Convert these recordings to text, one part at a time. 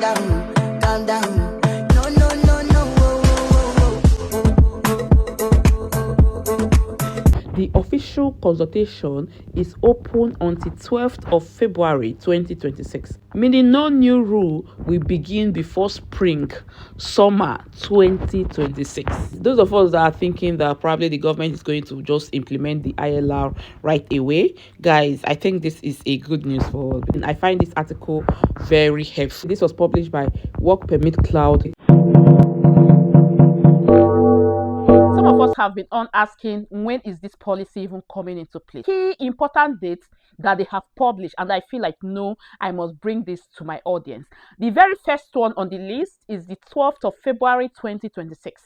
down, calm down. No, no, no, no. The official consultation is open until 12th of February 2026, meaning no new rule will begin before summer 2026. Those of us that are thinking that probably the government is going to just implement the ILR right away, guys, I think this is a good news for us. And I find this article very helpful. This was published by Work Permit Cloud. Some of us have been on asking, when is this policy even coming into play? Key important dates that they have published, and I feel like, no, I must bring this to my audience. The very first one on the list is the 12th of February 2026.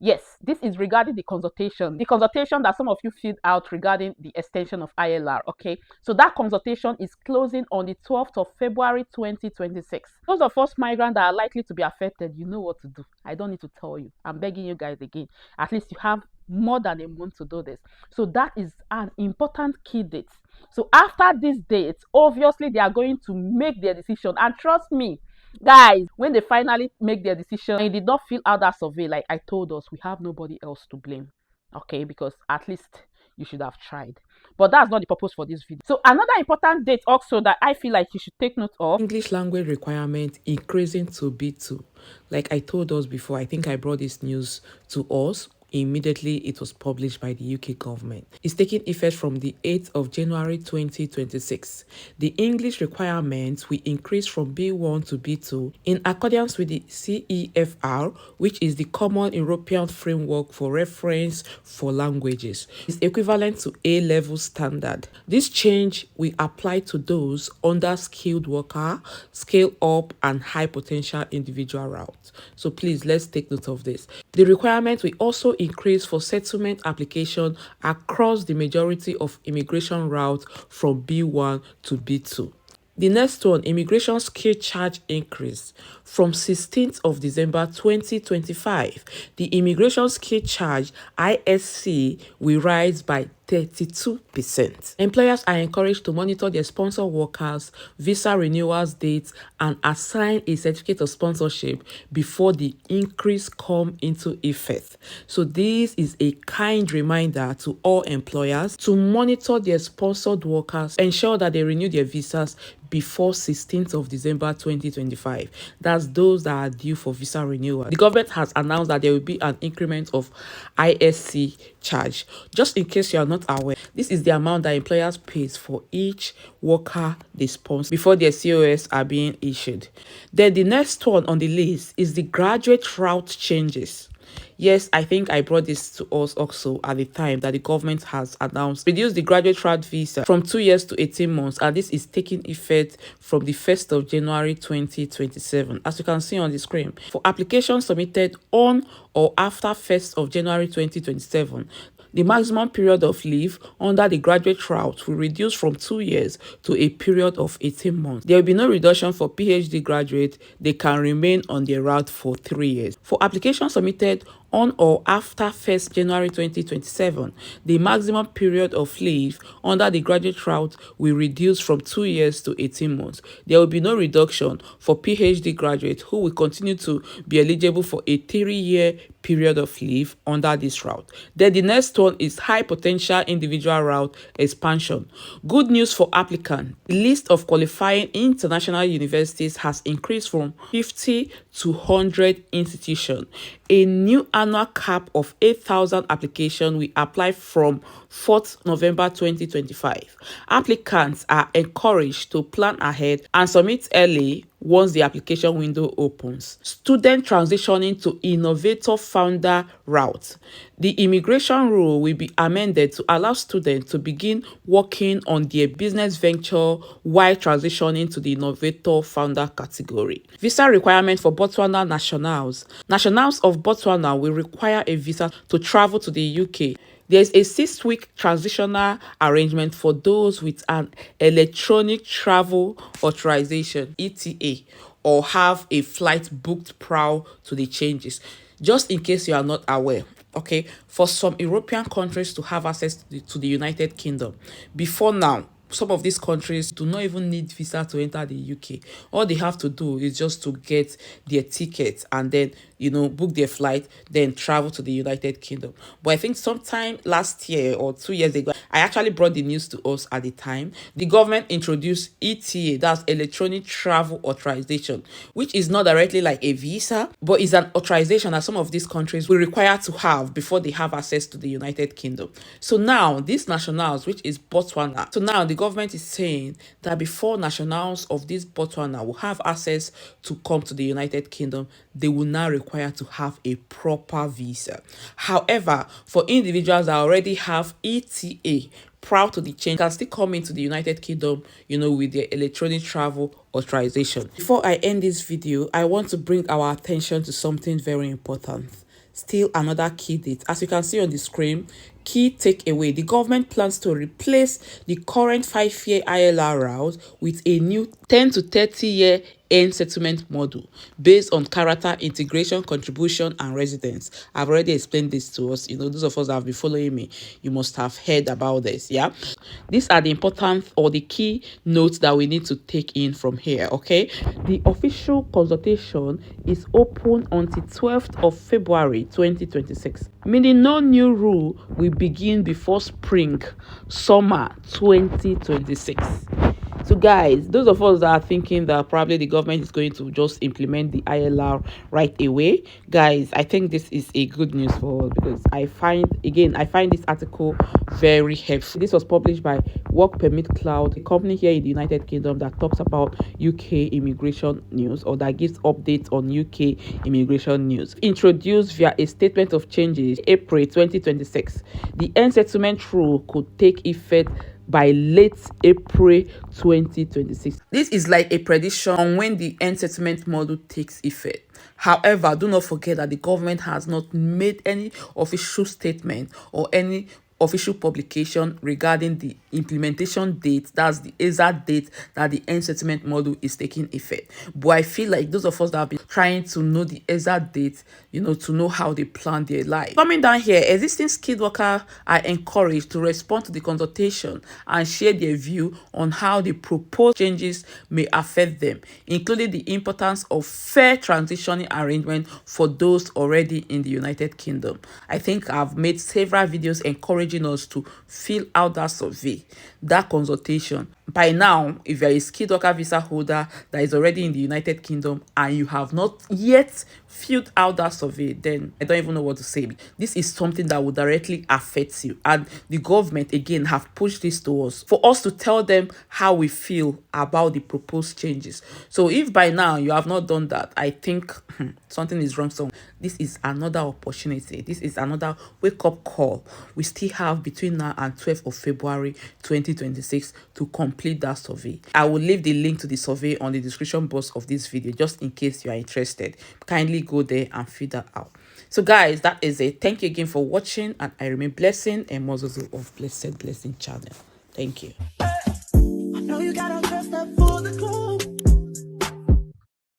Yes, this is regarding the consultation that some of you filled out regarding the extension of ILR. Okay, so that consultation is closing on the 12th of February 2026. Those of us migrants that are likely to be affected, you know what to do. I don't need to tell you. I'm begging you guys again. At least you have more than a month to do this. So that is an important key date. So after this date, obviously they are going to make their decision, and trust me, guys, when they finally make their decision and it did not fill out that survey, like I told us, we have nobody else to blame. Okay, because at least you should have tried. But that's not the purpose for this video. So another important date also that I feel like you should take note of: English language requirement increasing to B2. Like I told us before, I think I brought this news to us immediately it was published by the UK government. It's taking effect from the 8th of January 2026. The English requirements will increase from B1 to B2 in accordance with the CEFR, which is the Common European Framework for Reference for Languages. It's equivalent to A-level standard. This change will apply to those under skilled worker, scale up, and high potential individual routes. So please, let's take note of this. The requirement will also increase for settlement application across the majority of immigration routes from B1 to B2. The next one, immigration skill charge increase. From 16th of December 2025, the immigration skill charge ISC will rise by 32%. Employers are encouraged to monitor their sponsor workers' visa renewals dates and assign a certificate of sponsorship before the increase come into effect. So this is a kind reminder to all employers to monitor their sponsored workers, ensure that they renew their visas before 16th of December 2025. That's those that are due for visa renewal. The government has announced that there will be an increment of ISC charge. Just in case you are not aware, this is the amount that employers pays for each worker they sponsor before their COS are being issued. Then the next one on the list is the graduate route changes. Yes, I think I brought this to us also at the time that the government has announced reduce the graduate route visa from 2 years to 18 months, and this is taking effect from the 1st of January 2027. As you can see on the screen, for applications submitted on or after 1st of January 2027, the maximum period of leave under the graduate route will reduce from 2 years to a period of 18 months. There will be no reduction for PhD graduates. They can remain on their route for 3 years. For applications submitted on or after 1st January 2027, the maximum period of leave under the graduate route will reduce from 2 years to 18 months. There will be no reduction for PhD graduates who will continue to be eligible for a 3-year period of leave under this route. Then the next one is high potential individual route expansion. Good news for applicants. The list of qualifying international universities has increased from 50 to 100 institutions. A new annual cap of 8,000 applications will apply from 4th November 2025. Applicants are encouraged to plan ahead and submit early once the application window opens. Student transitioning to innovator founder route. The immigration rule will be amended to allow students to begin working on their business venture while transitioning to the innovator founder category. Visa requirement for Botswana nationals. Nationals of Botswana will require a visa to travel to the UK. There is a 6-week transitional arrangement for those with an electronic travel authorization (ETA) or have a flight booked prior to the changes. Just in case you are not aware, okay, for some European countries to have access to the United Kingdom, before now, some of these countries do not even need visa to enter the UK. All they have to do is just to get their tickets and then, book their flight, then travel to the United Kingdom. But I think sometime last year or 2 years ago, I actually brought the news to us at the time. The government introduced ETA, that's electronic travel authorization, which is not directly like a visa, but is an authorization that some of these countries will require to have before they have access to the United Kingdom. So now these nationals, which is Botswana, so now the government is saying that before nationals of this Botswana will have access to come to the United Kingdom, they will now require to have a proper visa. However, for individuals that already have ETA prior to the change, can still come into the United Kingdom, with their electronic travel authorization. Before I end this video, I want to bring our attention to something very important. Still another key date. As you can see on the screen, key takeaway: the government plans to replace the current 5-year ILR route with a new 10 to 30-year end settlement model based on character, integration, contribution, and residence. I've already explained this to us. Those of us that have been following me, you must have heard about this. Yeah, these are the important or the key notes that we need to take in from here. Okay, the official consultation is open until 12th of February 2026, meaning no new rule will begin before summer 2026. So guys, those of us that are thinking that probably the government is going to just implement the ILR right away, guys, I think this is a good news for us, because I find this article very helpful. This was published by Work Permit Cloud, a company here in the United Kingdom that talks about UK immigration news, or that gives updates on UK immigration news. Introduced via a statement of changes April 2026, the end settlement rule could take effect by late April 2026. This is like a prediction on when the end settlement model takes effect. However, do not forget that the government has not made any official statement or any official publication regarding the implementation date, that's the exact date that the end settlement model is taking effect. But I feel like those of us that have been trying to know the exact date, to know how they plan their life. Coming down here, existing skilled workers are encouraged to respond to the consultation and share their view on how the proposed changes may affect them, including the importance of fair transitioning arrangement for those already in the United Kingdom. I think I've made several videos encouraging us to fill out that survey, that consultation. By now, if you're a skilled worker visa holder that is already in the United Kingdom and you have not yet filled out that survey, then I don't even know what to say. This is something that will directly affect you, and the government again have pushed this to us for us to tell them how we feel about the proposed changes. So if by now you have not done that, I think something is wrong. So this is another opportunity. This is another wake-up call. We still have between now and 12th of February 2026 to complete that survey. I will leave the link to the survey on the description box of this video, just in case you are interested. Kindly go there and fill that out. So guys, that is it. Thank you again for watching, and I remain blessing and Mozozo of Blessed Blessing channel. Thank you. I know you got all dressed up for the club.